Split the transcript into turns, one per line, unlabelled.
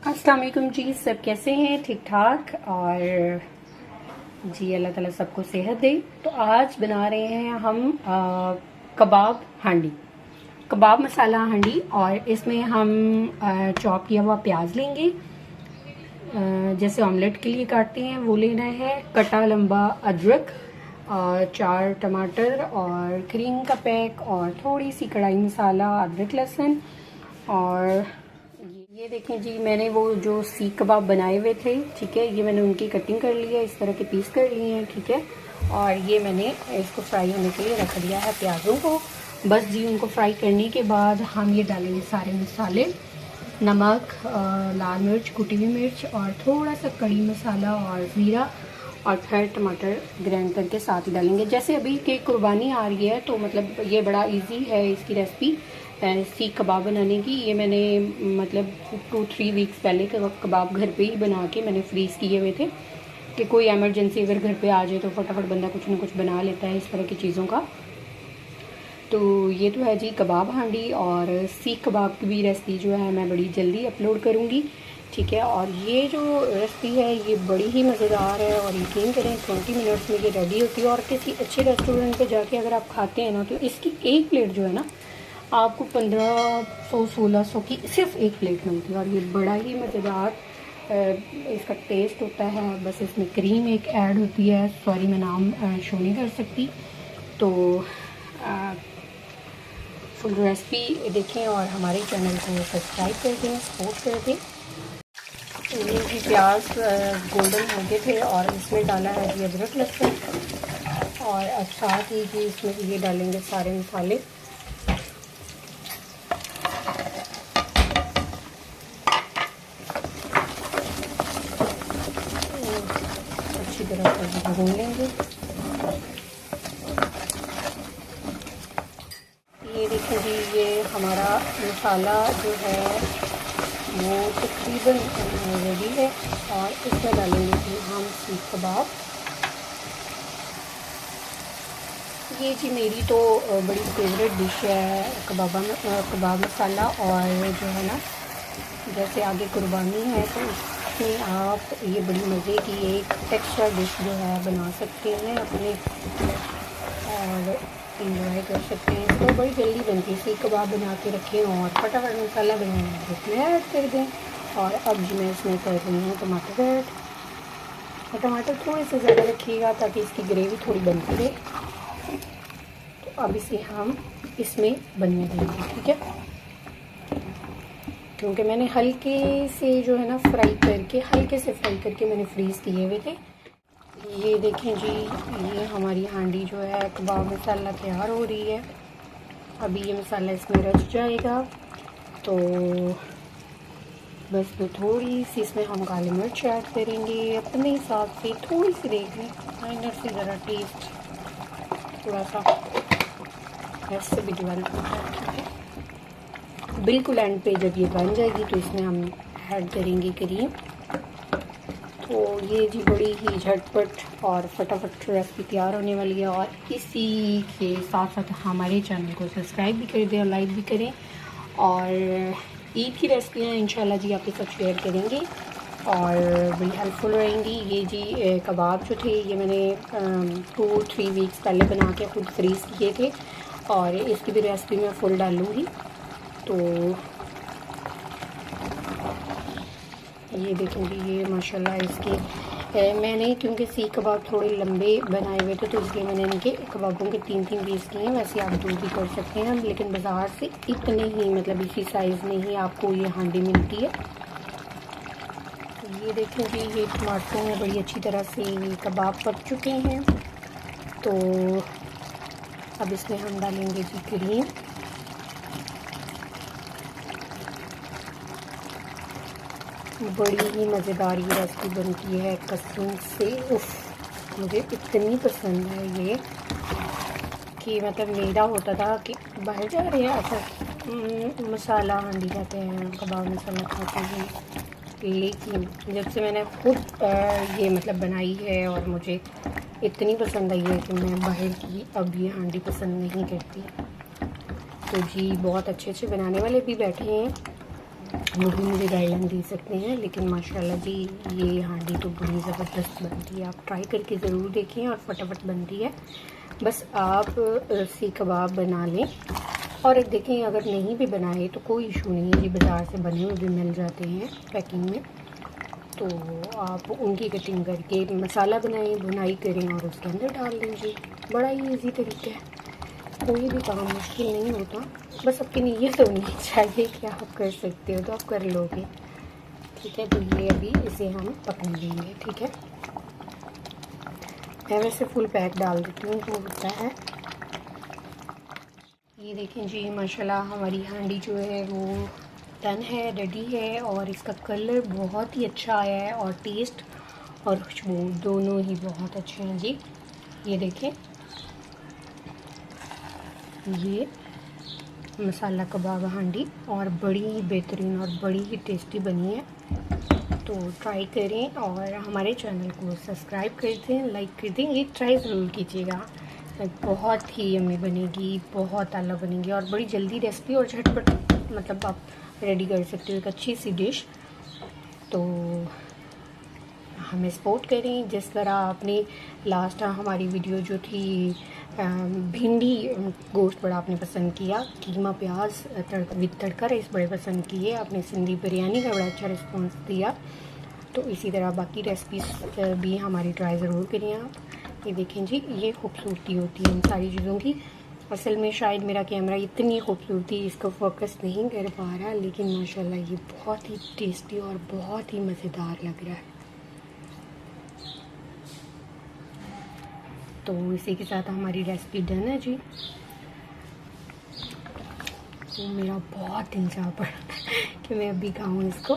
अस्सलाम वालेकुम जी। सब कैसे हैं? ठीक ठाक। और जी अल्लाह ताला सबको सेहत दे। तो आज बना रहे हैं हम कबाब हांडी, कबाब मसाला हांडी। और इसमें हम चॉप किया हुआ प्याज लेंगे, जैसे ऑमलेट के लिए काटते हैं वो लेना है। कटा लंबा अदरक, 4 टमाटर और क्रीम का पैक और थोड़ी सी कढ़ाई मसाला, अदरक लहसुन। और ये देखें जी, मैंने वो जो सीख कबाब बनाए हुए थे, ठीक है, ये मैंने उनकी कटिंग कर ली है, इस तरह के पीस कर लिए हैं, ठीक है। और ये मैंने इसको फ्राई होने के लिए रख दिया है प्याज़ों को। बस जी उनको फ्राई करने के बाद हम ये डालेंगे सारे मसाले, नमक, लाल मिर्च, कुटी हुई मिर्च और थोड़ा सा कड़ी मसाला और ज़ीरा, और फिर टमाटर ग्राइंड करके साथ ही डालेंगे। जैसे अभी के कुर्बानी आ रही है तो मतलब ये बड़ा इजी है इसकी रेसिपी सीख कबाब बनाने की। ये मैंने मतलब 2-3 वीक्स पहले कबाब घर पे ही बना के मैंने फ्रीज़ किए हुए थे कि कोई एमरजेंसी अगर घर पे आ जाए तो फटाफट बंदा कुछ ना कुछ बना लेता है इस तरह की चीज़ों का। तो ये तो है जी कबाब हांडी। और सीख कबाब की भी रेसिपी जो है मैं बड़ी जल्दी अपलोड करूँगी, ठीक है। और ये जो रेसिपी है ये बड़ी ही मज़ेदार है और यकीन करें 20 मिनट्स में ये रेडी होती है। और किसी अच्छे रेस्टोरेंट पे जाके अगर आप खाते हैं ना तो इसकी एक प्लेट जो है ना आपको 1500-1600 की सिर्फ एक प्लेट मिलती है। और ये बड़ा ही मज़ेदार इसका टेस्ट होता है। बस इसमें क्रीम एक ऐड होती है, सॉरी मैं नाम शो नहीं कर सकती। तो फुल रेसिपी देखें और हमारे चैनल को सब्सक्राइब कर दें, सपोर्ट कर दें। ये भी प्याज गोल्डन हो गए थे और इसमें डाला है जी अदरक लहसुन। और अब साथ ही जी इसमें ये डालेंगे सारे मसाले। अच्छी तरह से भून लेंगे। ये देखिए जी, ये हमारा मसाला जो है वो तकरीबन रेडी है। और इसमें डालेंगे जी हम सीख कबाब। ये जी मेरी तो बड़ी फेवरेट डिश है कबाब मसाला। और जो है ना जैसे आगे कुर्बानी है तो इसमें आप ये बड़ी मज़े की एक एक्स्ट्रा डिश जो है बना सकते हैं अपने और इंजॉय कर सकते हैं। इसको बड़ी जल्दी बनती है। सीख कबाब बना के रखें और फटाफट मसाला बनाना उसमें ऐड कर दें। और अब जी मैं इसमें कर रही हूँ टमाटर ऐड। और टमाटर थोड़े से ज़्यादा रखिएगा ताकि इसकी ग्रेवी थोड़ी बनती रहे। तो अब इसे हम इसमें बनने देंगे, ठीक है। क्योंकि मैंने हल्के से जो है ना हल्के से फ्राई करके मैंने फ्रीज़ किए हुए थे। ये देखें जी, ये हमारी हांडी जो है कबाब मसाला तैयार हो रही है। अभी ये मसाला इसमें रच जाएगा तो बस तो थोड़ी सी इसमें हम काली मिर्च ऐड करेंगे अपने हिसाब से। थोड़ी सी देख लें, माइनर से ज़रा टेस्ट थोड़ा सा ऐसे भी डेवलप होता है, ठीक है। बिल्कुल एंड पे जब ये बन जाएगी तो इसमें हम ऐड करेंगे क्रीम। तो ये जी बड़ी ही झटपट और फटाफट रेसिपी तैयार होने वाली है। और इसी के साथ साथ हमारे चैनल को सब्सक्राइब भी कर दें और लाइक भी करें। और ईद की रेसिपियाँ इंशाल्लाह जी आपके साथ शेयर करेंगे और बड़ी हेल्पफुल रहेंगी। ये जी कबाब जो थे ये मैंने 2-3 वीक्स पहले बना के खुद फ्रीज़ किए थे और इसकी भी रेसिपी मैं फुल डालूँगी। तो ये देखेंगे, ये माशाल्लाह इसके मैंने क्योंकि सीख कबाब थोड़े लंबे बनाए हुए थे तो इसलिए मैंने इनके कबाबों के 3-3 पीस किए हैं। वैसे आप 2 भी कर सकते हैं, लेकिन बाज़ार से इतने ही मतलब इसी साइज़ में ही आपको ये हांडी मिलती है। ये देखेंगे, ये टमाटर में बड़ी अच्छी तरह से कबाब पक चुके हैं। तो अब इसमें हम डालेंगे जी क्रीम। बड़ी ही मज़ेदार ये रेसिपी बनती है कसम से। उफ, मुझे इतनी पसंद है ये कि मतलब मेरा होता था कि बाहर जा रहे हैं अच्छा मसाला हांडी कहते हैं, कबाब मसाला खाते हैं। लेकिन जब से मैंने खुद ये मतलब बनाई है और मुझे इतनी पसंद आई है कि मैं बाहर की अब ये हांडी पसंद नहीं करती। तो जी बहुत अच्छे बनाने वाले भी बैठे हैं वो भी मुझे गाइडलाइन दे सकते हैं। लेकिन माशाल्लाह जी ये हांडी तो बड़ी ज़बरदस्त बनती है, आप ट्राई करके ज़रूर देखें और फटाफट बनती है। बस आप सी कबाब बना लें और देखें, अगर नहीं भी बनाए तो कोई इशू नहीं है जी, बाज़ार से बने हुए भी मिल जाते हैं पैकिंग में, तो आप उनकी कटिंग करके मसाला बनाएं, बुनाई करें और उसके अंदर डाल दें जी। बड़ा ही ईजी तरीका है, कोई भी काम मुश्किल नहीं होता, बस आपकी नीयत होनी चाहिए कि आप कर सकते हो तो आप कर लोगे। ठीक है, तो ये अभी इसे हम पकने देंगे। ठीक है, मैं वैसे फुल पैक डाल देती हूँ जो होता है। ये देखें जी माशाल्लाह हमारी हांडी जो है वो डन है, रेडी है और इसका कलर बहुत ही अच्छा आया है और टेस्ट और खुशबू दोनों ही बहुत अच्छे हैं जी। ये देखें, ये मसाला कबाब हांडी और बड़ी ही बेहतरीन और बड़ी ही टेस्टी बनी है, तो ट्राई करें और हमारे चैनल को सब्सक्राइब कर दें, लाइक कर दें। ये ट्राई ज़रूर कीजिएगा, बहुत ही यम्मी बनेगी, बहुत आला बनेगी और बड़ी जल्दी रेसिपी और झटपट मतलब आप रेडी कर सकते हो एक अच्छी सी डिश। तो हमें सपोर्ट करें जिस तरह आपने लास्ट हमारी वीडियो जो थी भिंडी गोश्त बड़ा आपने पसंद किया, कीमा प्याज विद तड़का राइस बड़े पसंद किए, आपने सिंधी बिरयानी का बड़ा अच्छा रिस्पॉन्स दिया। तो इसी तरह बाकी रेसिपीज़ भी हमारी ट्राई ज़रूर करिए आप। ये देखें जी, ये खूबसूरती होती है इन सारी चीज़ों की। असल में शायद मेरा कैमरा इतनी खूबसूरती इसको फोकस नहीं कर पा रहा, लेकिन माशाल्लाह ये बहुत ही टेस्टी और बहुत ही मज़ेदार लग रहा है। तो इसी के साथ हमारी रेसिपी डन है जी। तो मेरा बहुत दिल चाह पड़ा कि मैं अभी खाऊँ इसको।